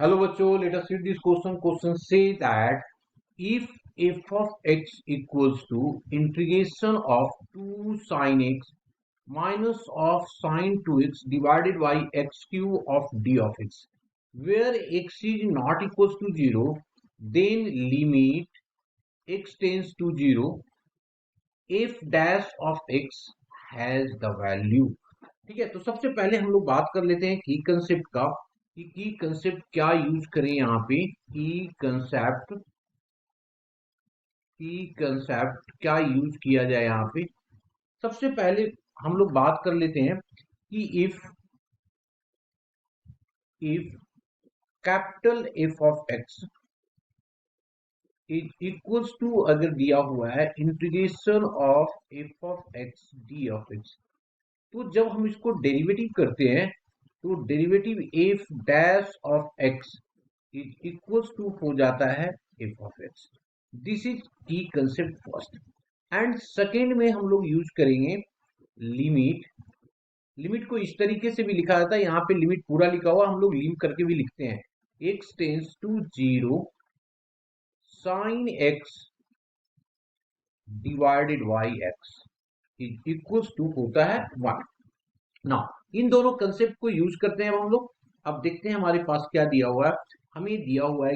Hello बच्चों, let us read this question. Question say that if f of x equals to integration of 2 sin x minus of sin 2x divided by x cube of d of x, where x is not equals to 0, then limit x tends to 0 if dash of x has the value. ठीक है, तो सबसे पहले हम लोग बात कर लेते हैं की कंसेप्ट का कि की कंसेप्ट क्या यूज करें यहाँ पे। की कंसेप्ट क्या यूज किया जाए यहाँ पे। सबसे पहले हम लोग बात कर लेते हैं कि if capital F of X is equals to, अगर दिया हुआ है integration of F of X D of X, तो जब हम इसको डेरिवेटिव करते हैं तो derivative F dash of X is equals to हो जाता है F of X. This is key concept first. And second में हम लोग यूज करेंगे लिमिट। लिमिट को इस तरीके से भी लिखा जाता है, यहाँ पे लिमिट पूरा लिखा हुआ, हम लोग लिमिट करके भी लिखते हैं। X tends to 0 sine x divided by x is equals to होता है 1। नाउ इन दोनों कंसेप्ट को यूज करते हैं हम लोग। अब देखते हैं हमारे पास क्या दिया हुआ है। हमें दिया हुआ है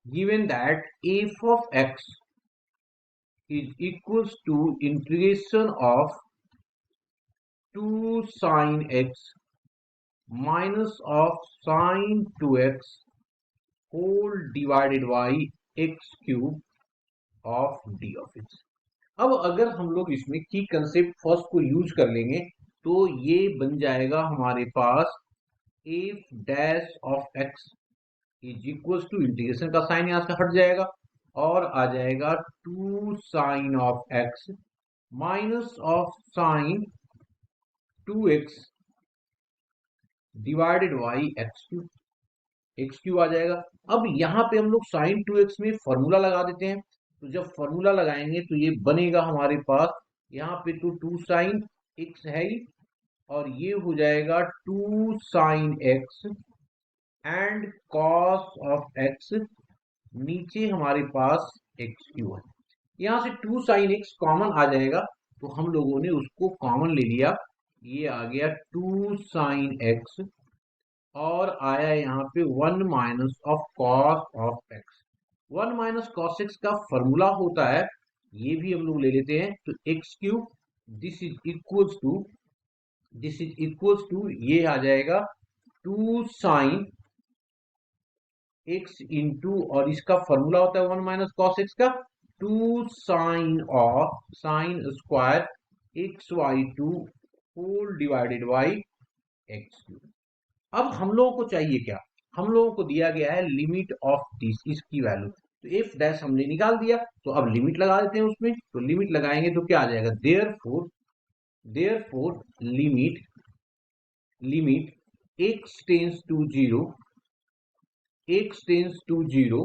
given that f of x is equals to integration of 2 sin x minus of sin 2x whole divided by x cube of d of x। अब अगर हम लोग इसमें की कंसेप्ट फर्स्ट को यूज कर लेंगे तो ये बन जाएगा हमारे पास F dash of X is equals to, integration का साइन यहां से हट जाएगा और आ जाएगा 2 sine of X minus of sine 2x divided by X Q आ जाएगा। अब यहाँ पे हम लोग साइन 2x में फॉर्मूला लगा देते हैं, तो जब फॉर्मूला लगाएंगे तो ये बनेगा हमारे पास यहाँ पे तो 2 साइन x है ही, और ये हो जाएगा 2 sine x and cos of x, नीचे हमारे पास एक्स क्यू है। यहां से 2 साइन x कॉमन आ जाएगा तो हम लोगों ने उसको कॉमन ले लिया, ये आ गया 2 साइन x और आया यहाँ पे 1 minus of cos of x। 1 minus cos x का फॉर्मूला होता है, ये भी हम लोग ले लेते हैं, तो x cube this is equals to ये आ जाएगा 2 साइन x इंटू, और इसका फॉर्मूला होता है 1 माइनस कॉस x का 2 sine of sine square x y two whole divided by x cube. अब हम लोगों को चाहिए क्या, हम लोगों को दिया गया है लिमिट ऑफ दिस, इसकी वैल्यू, तो एफ डैश हमने निकाल दिया, तो अब लिमिट लगा देते हैं उसमें। तो लिमिट लगाएंगे तो क्या आ जाएगा, therefore limit x tends to 0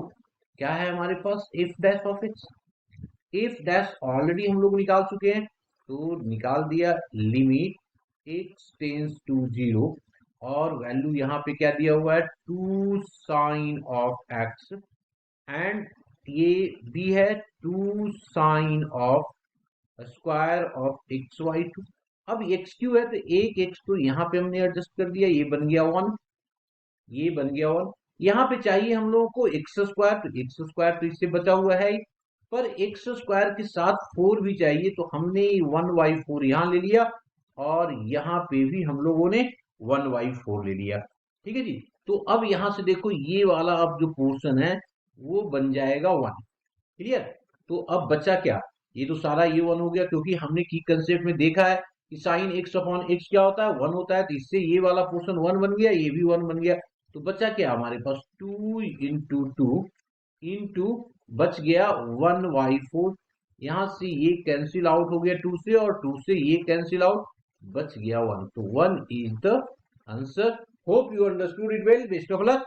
क्या है हमारे पास, F dash of X. F dash already हम लोग निकाल चुके हैं, तो निकाल दिया लिमिट x टेंस टू 0 और वैल्यू यहाँ पे क्या दिया हुआ है 2 साइन ऑफ x एंड ये भी है 2 sine of square of x y two. अब एक्स क्यू है तो एक एक्स तो यहाँ पे हमने एडजस्ट कर दिया, ये बन गया 1, ये बन गया 1। यहाँ पे चाहिए हम लोगों को एक्स स्क्वायर, तो एक्स स्क्वायर तो इससे बचा हुआ है ही, पर एक्स स्क्वायर के साथ 4 भी चाहिए, तो हमने 1/4 यहाँ ले लिया और यहाँ पे भी हम लोगों ने 1/4 ले लिया। ठीक है जी, तो अब यहाँ से देखो ये वाला अब जो पोर्शन है वो बन जाएगा 1। क्लियर, तो अब बचा क्या, ये तो सारा ये 1 हो गया, क्योंकि हमने की कंसेप्ट में देखा है कि साइन एक्स अपॉन एक्स क्या होता है 1 होता है, तो इससे ये वाला पोर्शन 1 बन गया, ये भी 1 बन गया। तो बचा क्या हमारे पास 2 इंटू 2 इंटू बच गया 1/4, यहां से ये कैंसिल आउट हो गया 2 से, और 2 से ये कैंसिल आउट, बच गया 1, तो 1 is the answer. Hope you understood it well, best of luck.